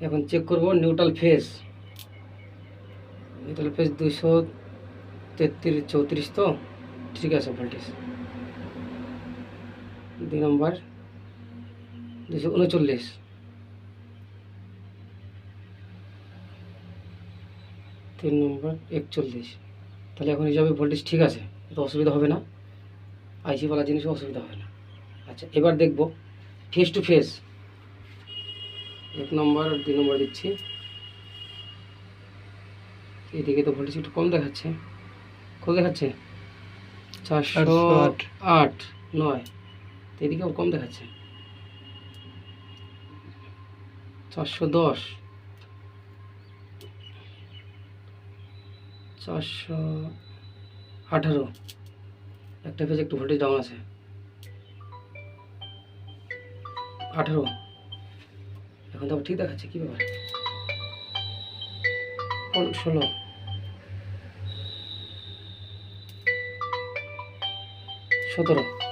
এখন চেক করব neutral phase 233 তো ঠিক আছে। ভোল্টেজ 2 নম্বর 239, 3 নম্বর 41। তাহলে এখন হিসাবে ভোল্টেজ ঠিক আছে, তো অসুবিধা হবে না, আইসি বলা জিনিস অসুবিধা হবে না। আচ্ছা, এবার দেখব ফেস টু ফেস। 1 নম্বর আর 2 নম্বর দিচ্ছি। এদিকে তো ভোল্টেজ একটু কম দেখাচ্ছে, কত দেখাচ্ছে 408 9, এদিকেও কম দেখাচ্ছে 410 418। একটা ফেজ একটু ভোল্টেজ ডাউন আছে 18। এখন তো ঠিক দেখাচ্ছে, কী ব্যাপার 16 17।